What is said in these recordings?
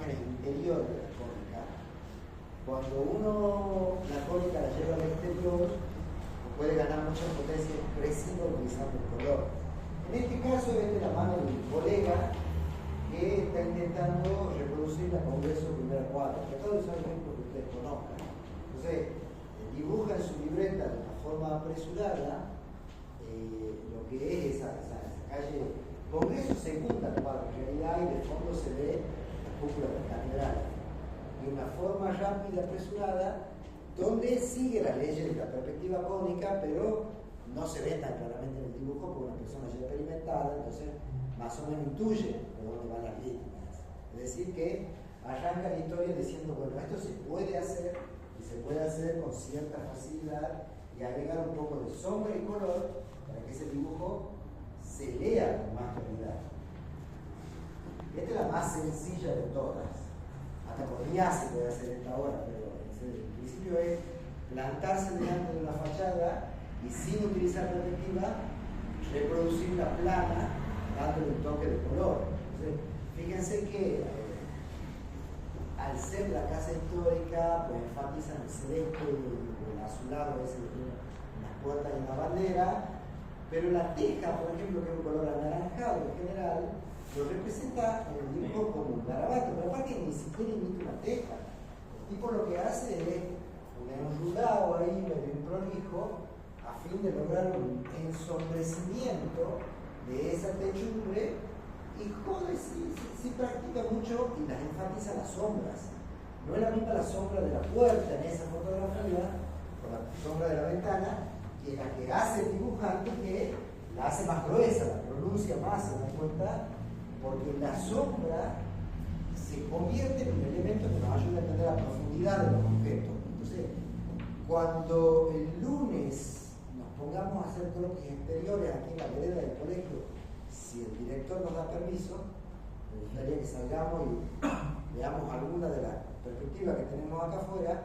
en el interior de la cónica. Cuando uno la cónica la lleva al exterior, puede ganar mucha potencia expresiva utilizando el color. En este caso es de la mano de un colega que está intentando reproducir la Congreso Primera 4, que todos son ejemplos que ustedes conozcan. Entonces, dibuja en su libreta de una forma apresurada lo que es esa calle Congreso Segunda 4, en realidad, y de fondo se ve la cúpula de la catedral. De una forma rápida, apresurada, donde sigue las leyes de la perspectiva cónica, pero no se ve tan claramente en el dibujo porque una persona ya experimentada, entonces más o menos intuye por dónde van las líneas. Es decir, que arranca la historia diciendo, bueno, esto se puede hacer, y se puede hacer con cierta facilidad, y agregar un poco de sombra y color para que ese dibujo se lea con más claridad. Esta es la más sencilla de todas. Hasta por IA se puede hacer esta hora, pero el principio es plantarse delante de una fachada y sin utilizar perspectiva, reproducir la plana dándole un toque de color. Entonces, fíjense que al ser la casa histórica, pues enfatizan el celeste y el azulado, ese que tiene unas puertas y una bandera, pero la teja, por ejemplo, que es un color anaranjado en general, lo representa en el dibujo como un garabato, pero aparte ni siquiera imita una teja. El tipo lo que hace es un enrulado ahí medio improlijo a fin de lograr un ensombrecimiento de esa techumbre, y Jode sí practica mucho y las enfatiza las sombras. No es la misma la sombra de la puerta en esa fotografía, o la sombra de la ventana, que la que hace el dibujante, que la hace más gruesa, la pronuncia más, se dan cuenta, porque la sombra se convierte en un elemento que nos ayuda a entender la profundidad de los objetos. Entonces, cuando el lunes nos pongamos a hacer croquis exteriores aquí en la vereda del colegio, si el director nos da permiso, me gustaría que salgamos y veamos alguna de las perspectivas que tenemos acá afuera.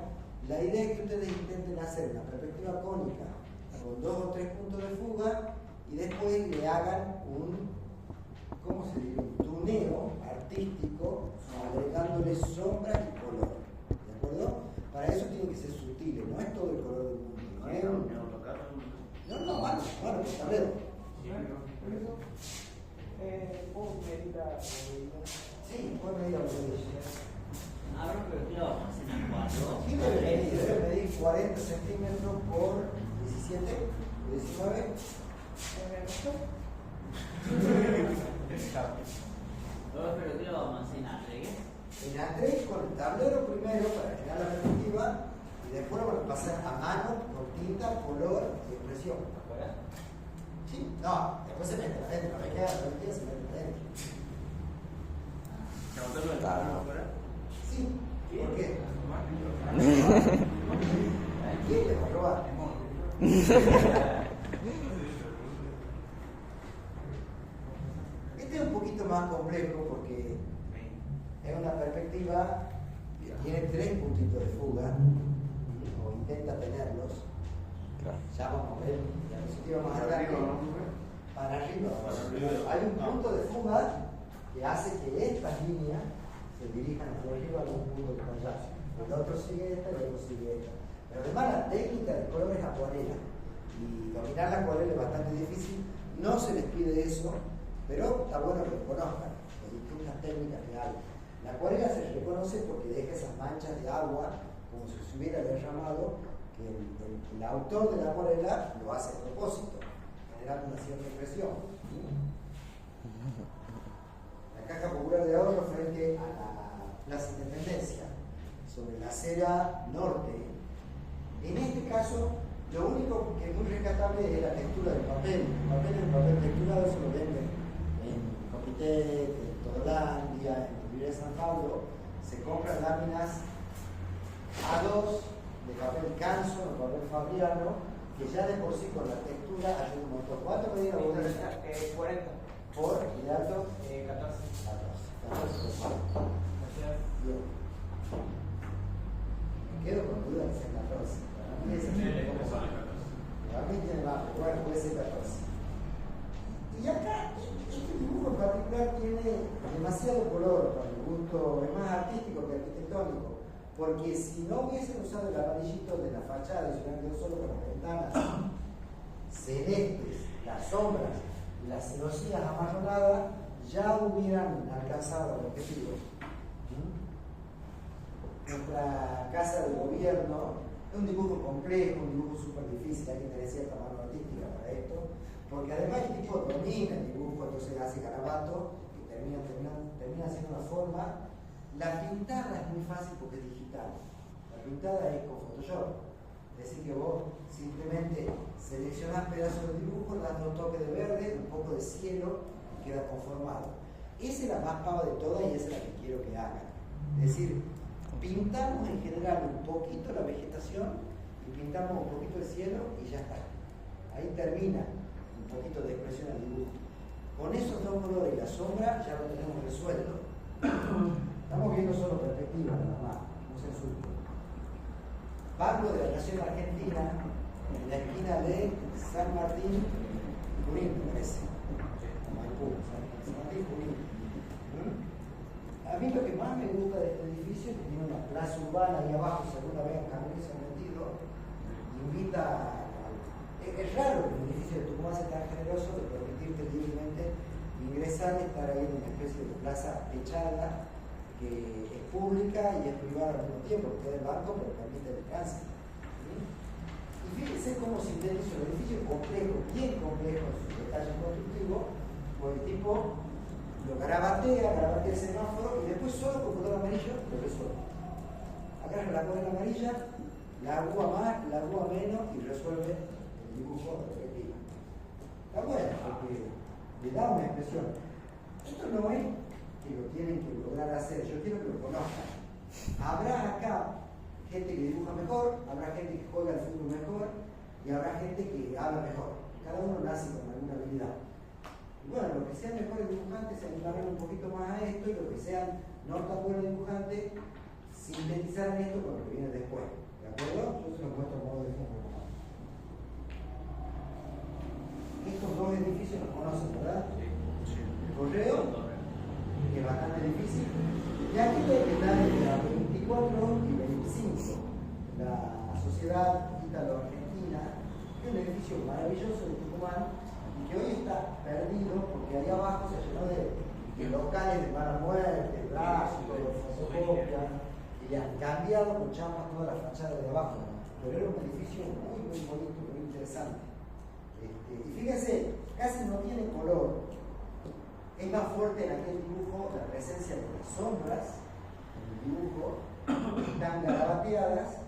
La idea es que ustedes intenten hacer una perspectiva cónica con 2 o 3 puntos de fuga y después le hagan un, ¿cómo se dice?, un tuneo artístico agregándole sombra y color. ¿De acuerdo? Para eso tiene que ser sutil, no es todo el color del mundo. No, mano, pues tablero. ¿Puedo medir la rodilla? Sí, puedo medir la rodilla. Ahora que lo vamos a hacer en 4. Sí, debe medir 40 centímetros por 17, 19. Pero ¿qué lo vamos a hacer en A3? En A3 con el tablero primero para generar la perspectiva y después lo van a pasar a mano con tinta, color y expresión. ¿Afuera? Sí, no, después se mete adentro, la queda se mete adentro. Sí, ¿por qué? ¿Quién le va a robar? Este es un poquito más complejo porque es una perspectiva que tiene 3 puntitos de fuga, o intenta tenerlos. Ya vamos a ver la diapositiva más adelante. Para arriba. Hay un punto de fuga que hace que estas líneas se dirijan hacia arriba a algún punto que está allá. El otro sigue esta y el otro sigue esta. Pero además la técnica del color es acuarela. Y dominar la acuarela es bastante difícil. No se les pide eso, pero está bueno que lo conozcan. Las distintas técnicas que hay. La acuarela se reconoce porque deja esas manchas de agua como si se hubiera derramado, que el autor de la acuarela lo hace a propósito, generando una cierta impresión. La Caja Popular de Ahorro frente a la Plaza Independencia, sobre la acera norte. En este caso, lo único que es muy rescatable es la textura del papel. El papel es un papel texturado, se lo venden en Copitec, en Todolandia, en Librería San Pablo. Se compran láminas A2 de papel canso, de papel fabriano, que ya de por sí con la textura ayuda un montón. ¿Cuánto medía la botella? 40. ¿Por? ¿Y de alto? 14. 14. Bien. Me quedo con duda de ser 14. Para mí tiene más, pero bueno, puede ser 14. Y acá, este dibujo en particular tiene demasiado demasiado color para mi gusto, es más artístico que arquitectónico, porque si no hubiesen usado el amarillito de la fachada y se hubieran quedado solo con las ventanas celestes, las sombras y las celosías amarronadas, ya hubieran alcanzado el objetivo. Nuestra casa de gobierno es un dibujo complejo, un dibujo súper difícil, hay que tener cierta mano artística para esto, porque además el tipo domina el dibujo, entonces hace garabato y termina haciendo una forma. La pintada es muy fácil porque es digital, la pintada es con Photoshop, es decir que vos simplemente seleccionás pedazos del dibujo, das 2 toques de verde, un poco de cielo y queda conformado. Esa es la más pava de todas y esa es la que quiero que hagan. Es decir, pintamos en general un poquito la vegetación y pintamos un poquito el cielo y ya está. Ahí termina un poquito de expresión al dibujo. Con esos 2 colores y la sombra ya lo tenemos resuelto. Estamos viendo solo perspectiva nada más, no se insulte. Banco de la Nación Argentina, en la esquina de San Martín y Junín, me parece. Maipú, San Martín y Junín. A mí lo que más me gusta de este edificio es que tiene una plaza urbana ahí abajo, si alguna vez camiones se han metido, invita a... Es raro que un edificio de Tucumán sea tan generoso de permitirte libremente ingresar y estar ahí en una especie de plaza techada que es pública y es privada al mismo tiempo, porque es del banco pero permite el tránsito. Y fíjense cómo sintetizo el edificio complejo, bien complejo en sus detalles constructivos, porque el tipo lo garabatea el semáforo y después solo con color amarillo lo resuelve. Acá es la color amarilla, la agua más, la agua menos y resuelve el dibujo respectivo. Está bueno porque le da una expresión. Esto no es que lo tienen que lograr hacer, yo quiero que lo conozcan. Habrá acá gente que dibuja mejor, habrá gente que juega al fútbol mejor y habrá gente que habla mejor. Cada uno nace con alguna habilidad. Y bueno, los que sean mejores dibujantes se animarán un poquito más a esto y los que sean no tan buenos dibujantes sintetizarán esto con lo que viene después. ¿De acuerdo? Yo se los muestro a modo de ejemplo. Estos 2 edificios los conocen, ¿verdad? Sí. El Correo, que es bastante difícil. Y aquí hay que estar entre la 24 y 25. La Sociedad Ítalo-Argentina, que es un edificio maravilloso de Tucumán, que hoy está perdido porque ahí abajo se llenó de locales de mala muerte, plástico, fotocopia, y le han cambiado con chapas toda la fachada de abajo. Pero era un edificio muy bonito, muy interesante. Y fíjense, casi no tiene color. Es más fuerte en aquel dibujo la presencia de las sombras en el dibujo, que están garabateadas,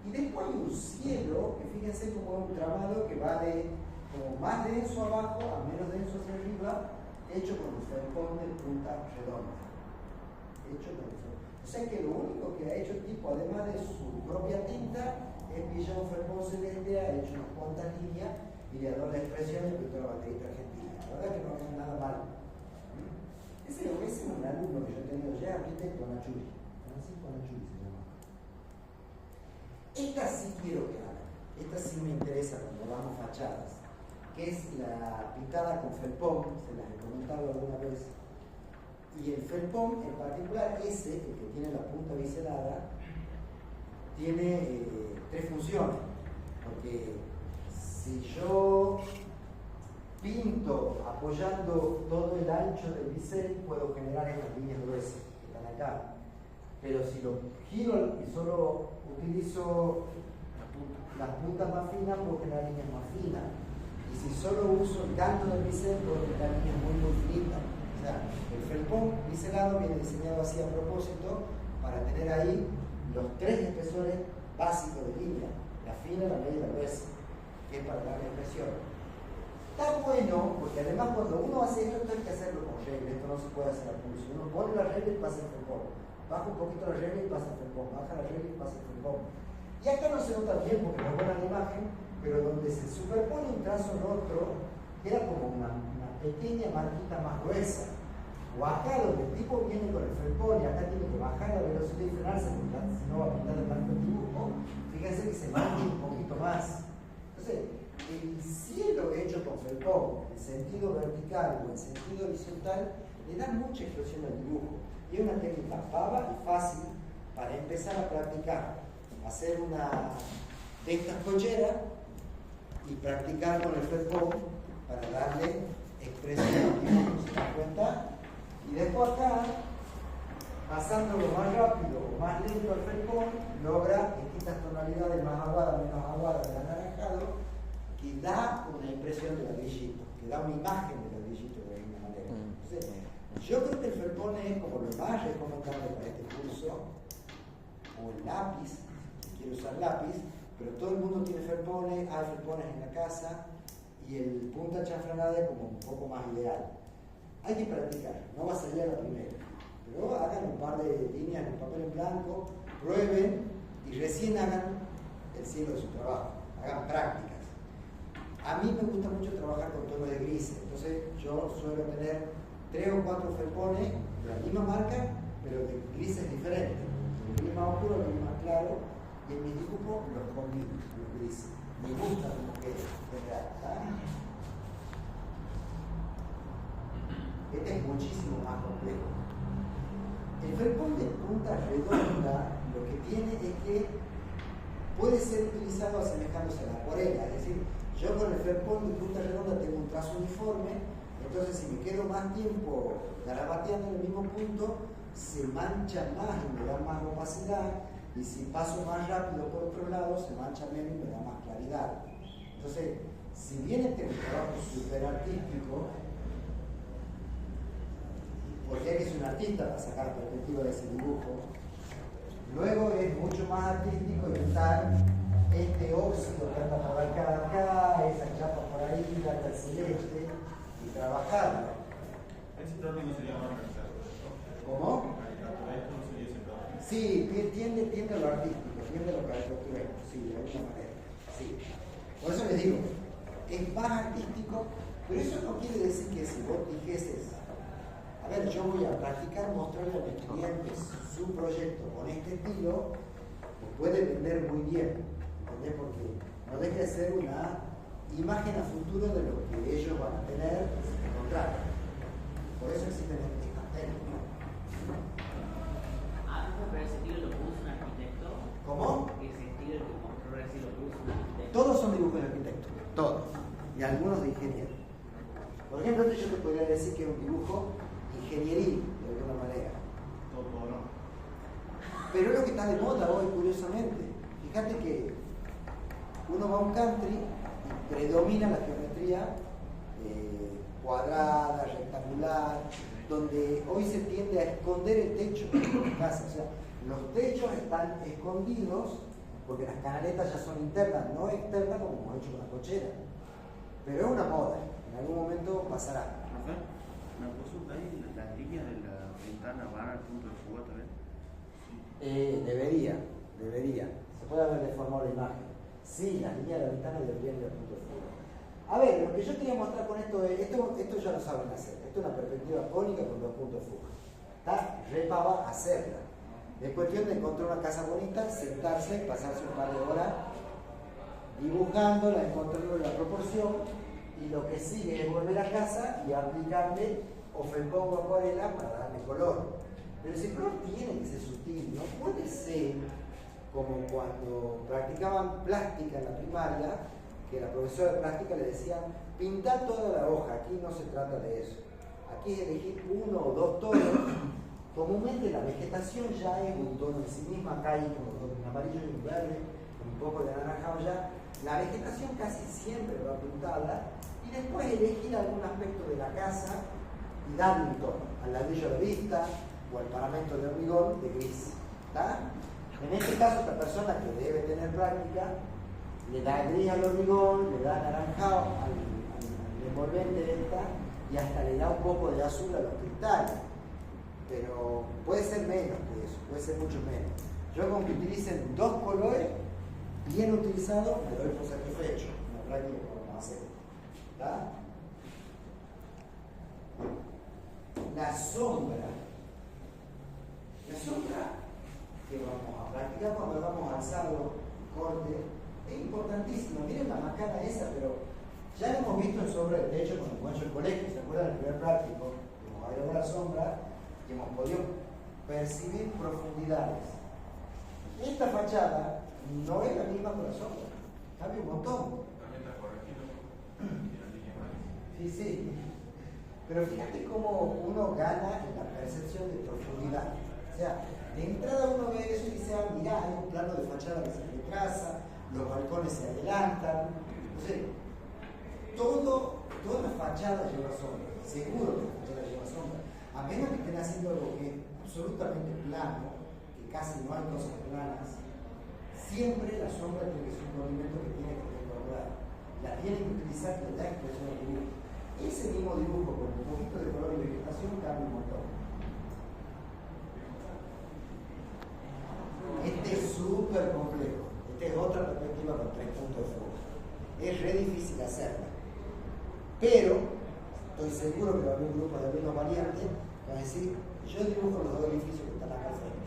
y después hay un cielo que fíjense como un tramado que va de como más denso abajo a menos denso hacia arriba, hecho con un felpón de punta redonda. O sea que lo único que ha hecho el tipo, además de su propia tinta, es pillar un felpón celeste, ha hecho unas cuantas líneas y le ha dado la expresión de pintura banderita argentina. La verdad que no es nada malo. Ese es un alumno que yo he tenido ya, arquitecto Nachuri. Francisco Nachuri se llama. Esta sí quiero que hagan. Esta sí me interesa cuando vamos fachadas, que es la pintada con felpón, se las he comentado alguna vez. Y el felpón, en particular ese, el que tiene la punta biselada, tiene 3 funciones. Porque si yo pinto apoyando todo el ancho del bisel, puedo generar estas líneas gruesas que están acá. Pero si lo giro y solo utilizo las puntas más finas, puedo generar líneas más finas. Y si solo uso el canto del bisel, puedo generar líneas muy finitas. O sea, el felpón biselado viene diseñado así a propósito para tener ahí los 3 espesores básicos de línea: la fina, la media y la gruesa, que es para darle expresión. Está bueno, porque además cuando uno hace esto hay que hacerlo con regla, esto no se puede hacer a pulso. Uno pone la regla y pasa el felpón, baja un poquito la regla y pasa el felpón, baja la regla y pasa el felpón. Y acá no se nota bien porque no buena la imagen, pero donde se superpone un trazo en otro, queda como una pequeña marquita más gruesa. O acá donde el tipo viene con el felpón y acá tiene que bajar la velocidad y frenarse, porque si no va a pintar el marco del dibujo, fíjense que se marca un poquito más. Entonces, el cielo hecho con felpón, en sentido vertical o en sentido horizontal, le da mucha expresión al dibujo. Y es una técnica pava y fácil para empezar a practicar. Hacer una de estas colleras y practicar con el felpón para darle expresión al dibujo, ¿se dan cuenta? Y después acá, pasándolo más rápido o más lento al felpón, logra distintas tonalidades, más aguadas, menos aguadas del anaranjado, que da una impresión de ladrillito, que da una imagen de ladrillito de alguna manera. Entonces, yo creo que el felpón es como lo más recomendable para este curso, o el lápiz, si quiero usar lápiz, pero todo el mundo tiene felpones, hay felpones en la casa, y el punta chanfranada es como un poco más ideal. Hay que practicar, no va a salir a la primera, pero hagan un par de líneas en papel en blanco, prueben y recién hagan el cielo de su trabajo, hagan prácticas. A mí me gusta mucho trabajar con tonos de grises, entonces yo suelo tener 3 o 4 felpones de la misma marca, pero de grises diferentes. El gris más oscuro, el gris más claro, y en mi dibujo los combino, los grises. Me gusta como que ¿verdad? Este es muchísimo más complejo. El felpón de punta redonda lo que tiene es que puede ser utilizado asemejándose a la acuarela, es decir, yo con el felpón de punta redonda tengo un trazo uniforme, entonces si me quedo más tiempo garabateando en el mismo punto, se mancha más y me da más opacidad, y si paso más rápido por otro lado, se mancha menos y me da más claridad. Entonces, si bien este es un trabajo súper artístico, porque hay que ser un artista para sacar la perspectiva de ese dibujo, luego es mucho más artístico inventar este óxido que anda por acá, esa chapa por ahí, el celeste, y trabajarlo. Ese término sería más organizado. ¿Cómo? Esto no sería ese término. Sí, tiende a lo artístico, tiende a lo caricaturesco, sí, de alguna manera. Sí. Por eso les digo, es más artístico, pero eso no quiere decir que si vos dijeses, a ver, yo voy a practicar, mostrarle a mis clientes su proyecto con este estilo, pues puede vender muy bien, ¿entendés? Porque no deja de ser una imagen a futuro de lo que ellos van a tener si me contratan. Por eso existen estas técnicas. Pero ese estilo lo puso un arquitecto. ¿Cómo? Ese estilo que mostró recién lo puso un arquitecto. Todos son dibujos de arquitecto, todos, y algunos de ingeniero. Por ejemplo, yo te podría decir que es un dibujo ingenieril, de alguna manera. Todo, ¿no? Pero es lo que está de moda hoy, curiosamente. Fíjate que uno va a un country y predomina la geometría cuadrada, rectangular, donde hoy se tiende a esconder el techo de las casas. O sea, los techos están escondidos porque las canaletas ya son internas, no externas como hemos hecho con la cochera. Pero es una moda, en algún momento pasará. Una consulta ahí, las líneas de la ventana van al punto de fuga también. Debería. Se puede haber deformado la imagen. Sí, las líneas de la ventana deberían ir al punto de fuga. A ver, lo que yo quería mostrar con esto es, esto ya lo saben hacer. Esto es una perspectiva cónica con 2 puntos de fuga. Está repava hacerla. Es cuestión de encontrar una casa bonita, sentarse, pasarse un par de horas dibujándola, encontrando la proporción, y lo que sigue es volver a casa y aplicarle o felpón o acuarela para darle color. Pero ese color tiene que ser sutil, no puede ser como cuando practicaban plástica en la primaria, que la profesora de plástica le decía, pintar toda la hoja, aquí no se trata de eso. Aquí es elegir 1 o 2 tonos. Comúnmente la vegetación ya es un tono en sí misma, acá hay como un amarillo y un verde, un poco de anaranjado ya. La vegetación casi siempre va a pintarla y después elegir algún aspecto de la casa y darle un tono, al ladrillo de vista o al paramento de hormigón de gris. ¿Está? En este caso, esta persona que debe tener práctica le da gris al hormigón, le da anaranjado al envolvente de esta y hasta le da un poco de azul a los cristales. Pero puede ser menos que eso, puede ser mucho menos. Yo con que utilicen 2 colores bien utilizados me doy por satisfecho. Una práctica que vamos a hacer. ¿Está? La sombra que vamos a practicar cuando hagamos alzado y corte es importantísimo. Miren la macana esa, pero ya lo hemos visto en sobre el techo cuando hemos hecho el colegio. ¿Se acuerdan del primer práctico? Hemos de la sombra y hemos podido percibir profundidades. Esta fachada no es la misma con la sombra, cambia un montón. También está corregido. Sí, sí. Pero fíjate cómo uno gana en la percepción de profundidad. O sea, de entrada uno ve eso y dice, ah, mirá, hay un plano de fachada que se retrasa, los balcones se adelantan. O sea, toda la fachada lleva sombra. Seguro que la fachada lleva sombra. A menos que estén haciendo algo que es absolutamente plano, que casi no hay cosas planas, siempre la sombra tiene que ser un movimiento que tiene que recordar. La tiene que utilizar que da expresión al dibujo. Ese mismo dibujo con un poquito de color y vegetación cambia un montón. Este es súper complejo. Esta es otra perspectiva con 3 puntos de fuga. Es re difícil hacerla. Pero estoy seguro que va a haber un grupo de alumnos variantes que van a decir, yo dibujo los dos edificios que están acá al frente.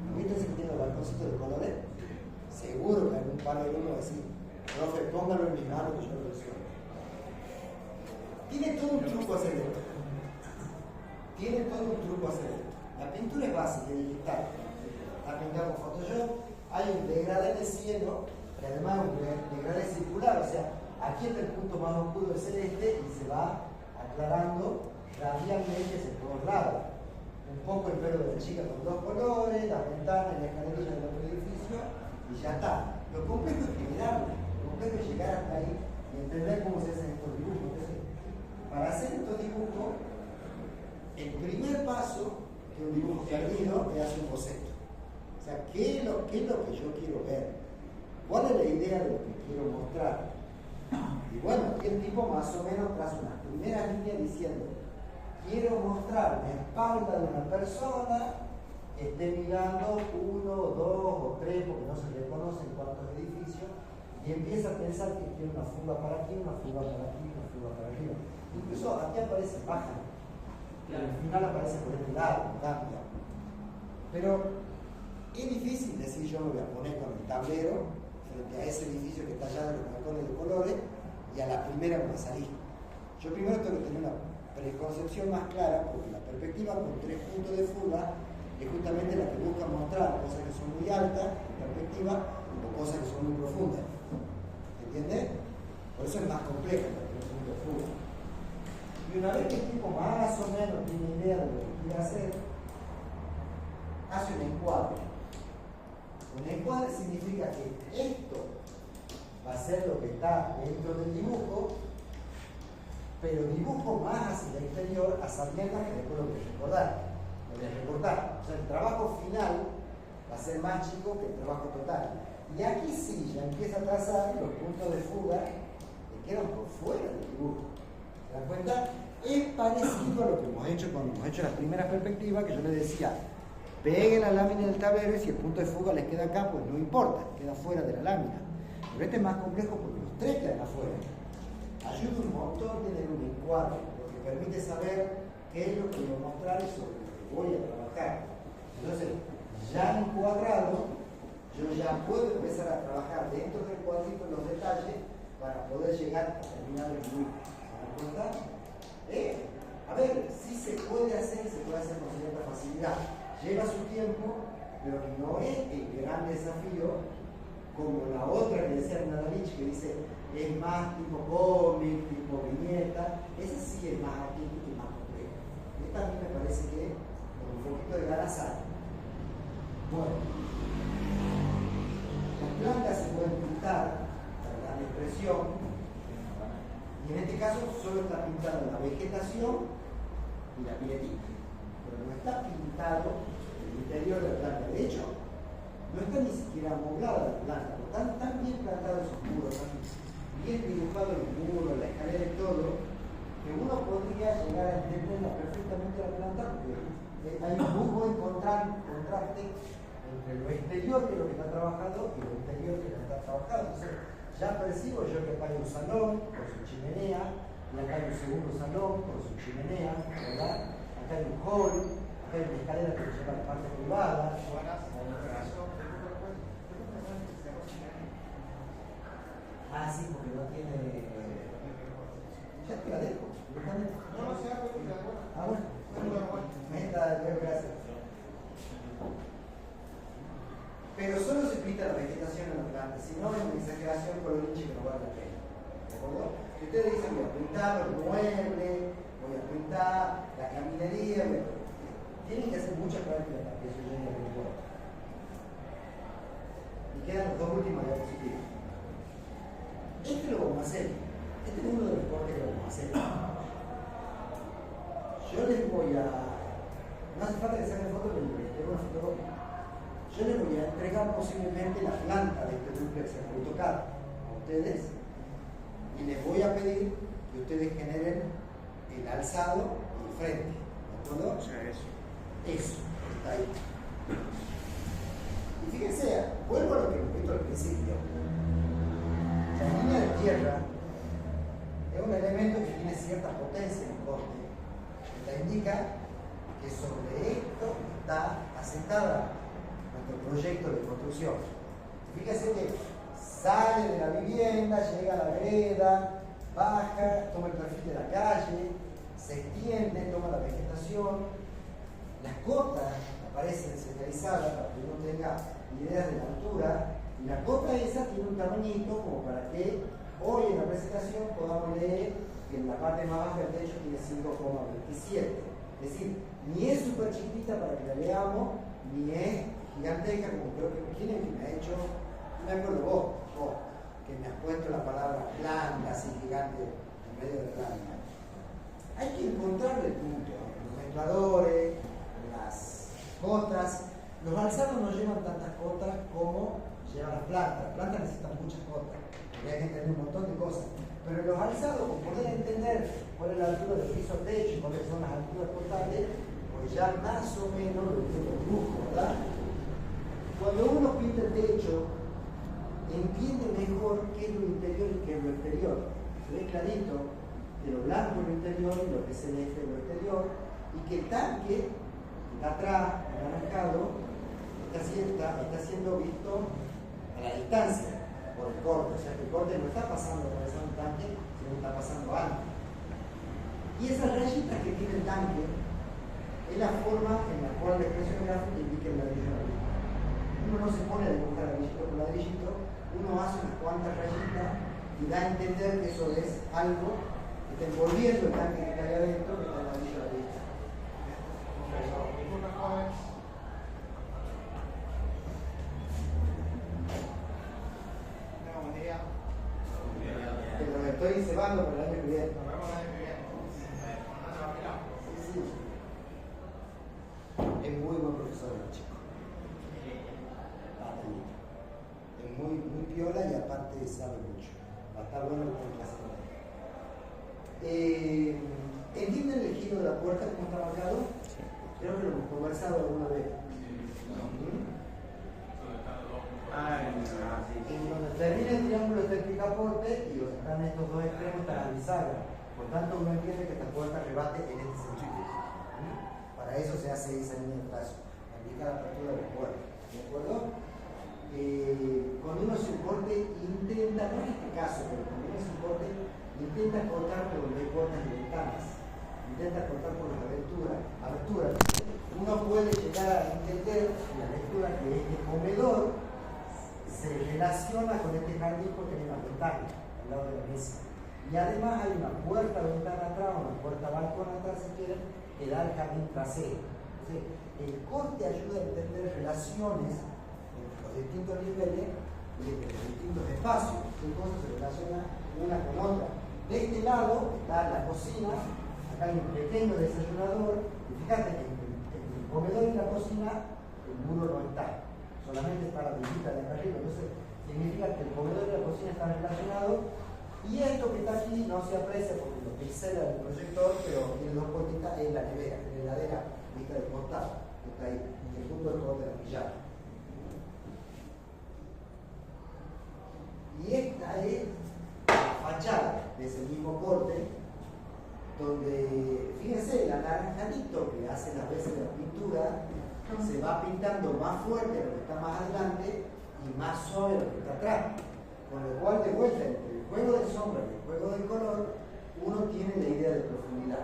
¿No viste ese que tiene los balconcitos de colores? Seguro que algún par de alumnos va a decir, profe, póngalo en mis manos que yo lo resuelvo. Tiene todo un truco hacer esto. Tiene todo un truco hacer esto. La pintura es básica, es digital. La pintamos con Photoshop, hay un degradé de cielo, pero además un degradé circular, o sea, aquí está el punto más oscuro del celeste y se va aclarando radialmente hacia todos lados. Un poco el pelo de la chica con 2 colores, las ventanas y la escalerilla del otro edificio, y ya está. Lo complejo es generarlo, lo complejo es llegar hasta ahí y entender cómo se hacen estos dibujos. Entonces, para hacer estos dibujos, el primer paso de un dibujo perdido es hacer un boceto. O sea, ¿qué es lo que yo quiero ver? ¿Cuál es la idea de lo que quiero mostrar? Y bueno, aquí el tipo más o menos traza una primera línea diciendo, quiero mostrar la espalda de una persona que esté mirando 1, 2 o 3, porque no se reconocen cuántos edificios, y empieza a pensar que tiene una fuga para aquí, una fuga para aquí, una fuga para arriba. Incluso aquí aparece pájaro, y al final aparece por este lado, cambia. Pero es difícil decir yo me voy a poner con el tablero frente a ese edificio que está allá de los balcones de colores y a la primera me va a salir. Yo primero tengo que tener una preconcepción más clara porque la perspectiva con 3 puntos de fuga es justamente la que busca mostrar cosas que son muy altas en perspectiva o cosas que son muy profundas. ¿Entiendes? Por eso es más compleja la 3 puntos de fuga. Y una vez que el tipo más o menos tiene idea de lo que quiere hacer, hace un encuadre. Un encuadre significa que esto va a ser lo que está dentro del dibujo, pero dibujo más hacia el exterior, a sabiendas que después lo voy a recordar, lo voy a recortar. O sea, el trabajo final va a ser más chico que el trabajo total. Y aquí sí, ya empieza a trazar los puntos de fuga que quedan por fuera del dibujo. ¿Se dan cuenta? Es parecido a lo que hemos hecho cuando hemos hecho las primeras perspectivas, que yo les decía, peguen la lámina del tablero y si el punto de fuga les queda acá, pues no importa, queda fuera de la lámina. Pero este es más complejo porque los 3 quedan afuera. Ayuda un montón tener un encuadre, porque permite saber qué es lo que voy a mostrar y sobre lo que voy a trabajar. Entonces, ya encuadrado, yo ya puedo empezar a trabajar dentro del cuadrito los detalles para poder llegar a terminar el dibujo. ¿Se dan cuenta? A ver, sí se puede hacer con cierta facilidad. Lleva su tiempo, pero no es el gran desafío como la otra que decía Nadalich, que dice es más tipo cómic, tipo viñeta. Esa sí es más artístico y más complejo. Esta a mí me parece que con un poquito de ganas sale. Bueno, las plantas se pueden pintar para dar la expresión, y en este caso solo está pintada la vegetación y la piletita, pero no está pintado el interior de la planta. De hecho, no está ni siquiera amoblada la planta, pero tan bien plantado esos muros, tan bien dibujado el muro, la escalera y todo, que uno podría llegar a entenderla perfectamente la planta porque hay un muy buen contraste entre lo exterior que es lo que está trabajado y lo interior que no está trabajado. Entonces, ya percibo yo que acá hay un salón con su chimenea, y acá hay un segundo salón con su chimenea, ¿verdad? Acá hay un hall, acá hay una escalera que lleva a la parte privada. Ah, sí, porque no tiene. Ya te la dejo. No, se ha. Ah, bueno. Gracias. Pero solo se pinta la vegetación en la planta, si no es una exageración colorinche que no vale la pena. ¿De acuerdo? Si ustedes dicen voy a pintar los muebles, voy a pintar la caminería, tienen que hacer mucha práctica para que eso llegue a buen puerto. Y quedan los dos últimos diapositivas. Este lo vamos a hacer. Este es uno de los cortes que vamos a hacer. Yo les voy a. No hace falta que saquen fotos, pero les tengo una fotocopia. Yo les voy a entregar posiblemente la planta de este duplex AutoCAD a ustedes y les voy a pedir que ustedes generen el alzado y el frente. ¿De acuerdo? O sea, eso. Eso, está ahí. Y fíjense, vuelvo a lo que repito al principio. La línea de tierra es un elemento que tiene cierta potencia en el corte, que te indica que sobre esto está asentada nuestro proyecto de construcción. Fíjense que sale de la vivienda, llega a la vereda, baja, toma el perfil de la calle, se extiende, toma la vegetación. Las cotas aparecen centralizadas para que uno tenga ideas de la altura, y la cota esa tiene un tamañito como para que hoy en la presentación podamos leer que en la parte más baja del techo tiene 5,27. Es decir, ni es súper chiquitita para que la leamos, ni es gigantesca como creo que ¿quién es que me ha hecho? No me acuerdo vos, que me has puesto la palabra planta, así gigante en medio de la planta. Hay que encontrarle el punto, los mezcladores, las cotas. Los alzados no llevan tantas cotas como llevan las plantas. Las plantas necesitan muchas cotas, porque hay que entender un montón de cosas. Pero los alzados, con poder entender cuál es la altura del piso a techo y cuáles son las alturas portables, pues ya más o menos lo entiendo el dibujo, ¿verdad? Cuando uno pinta el techo, entiende mejor qué es lo interior y qué es lo exterior. Se ve clarito que lo blanco es lo interior y lo que es celeste es lo exterior, y que el tanque que está atrás, anaranjado, está siendo visto a la distancia por el corte. O sea que el corte no está pasando por ese tanque, sino que está pasando antes. Y esas rayitas que tiene el tanque es la forma en la cual la expresión gráfica indica el ladrillo a ladrillo. Uno no se pone a dibujar ladrillito por ladrillito, uno hace unas cuantas rayitas y da a entender que eso es algo que está envolviendo el tanque que está ahí adentro, que está el ladrillo a ladrillo. Que los estoy cebando para el año que viene. Sí, sí. Es muy buen profesor el chico. Es muy piola y aparte sabe mucho. Va a estar bueno con clase con él. ¿Entienden el giro de la puerta como está marcado? Sí. Creo que lo hemos conversado alguna vez. En donde termina el triángulo está el picaporte y donde están estos dos extremos está la bisagra. Por tanto, uno entiende que esta puerta rebate en este sentido. Para eso se hace esa línea de trazo, para indicar la apertura de la puerta. ¿De acuerdo? Cuando uno hace un corte, intenta, no en este caso, pero cuando uno hace un corte, intenta cortar por donde hay puertas y ventanas. Intenta cortar por las aberturas. Uno puede llegar a entender en la lectura que este comedor se relaciona con este jardín porque hay una ventana al lado de la mesa. Y además hay una puerta-ventana atrás, una puerta-balcón atrás, si quieren, que da al jardín trasero. Entonces, el corte ayuda a entender relaciones entre los distintos niveles y entre los distintos espacios. Qué cosas se relacionan una con otra. De este lado está la cocina, acá hay un pequeño desayunador, y fíjate que entre el comedor y la cocina el muro no está. Solamente está la visita de acá arriba, entonces significa que el comedor y la cocina están relacionados, y esto que está aquí no se aprecia porque lo pixela el proyector, pero tiene dos puertitas, es la nevera, la heladera vista del costado, que está ahí, el punto del corte de la pillada. Y esta es la fachada de ese mismo corte, donde, fíjense, el anaranjadito que hace las veces de la pintura se va pintando más fuerte lo que está más adelante y más suave lo que está atrás. Con lo cual, de vuelta, entre el juego de sombra y el juego de color, uno tiene la idea de profundidad.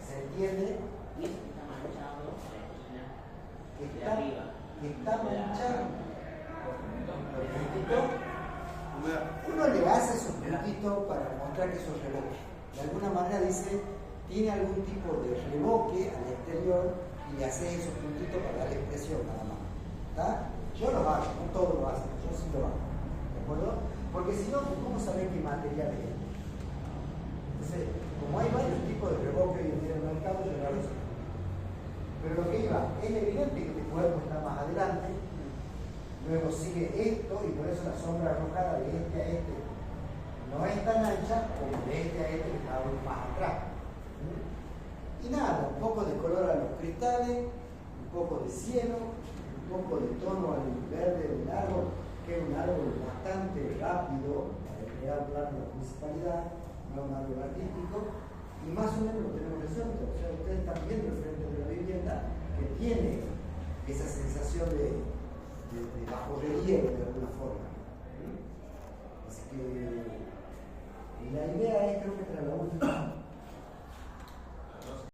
Se entiende Y eso que está manchado que de está, arriba. que está manchado. Los puntitos, Humedad. uno le hace esos puntitos para mostrar que esos revoques. De alguna manera dice, tiene algún tipo de revoque al exterior y le hace esos puntitos para darle expresión nada más. ¿Está? Yo los hago, no todos lo hacen, yo sí lo hago. ¿De acuerdo? Porque si no, ¿cómo saber qué material es? Entonces, como hay varios tipos de revoque hoy en día en el mercado, yo no lo sé. Pero lo que iba, es evidente que este cuerpo está más adelante, luego sigue esto y por eso la sombra arrojada de este a este no es tan ancha como de este a este que está aún más atrás. Y nada, un poco de color a los cristales, un poco de cielo, un poco de tono al verde del árbol, que es un árbol bastante rápido para crear plano de la municipalidad, no un árbol artístico, y más o menos lo tenemos resuelto. O sea, ustedes están viendo el frente de la vivienda que tiene esa sensación de bajo relieve de alguna forma.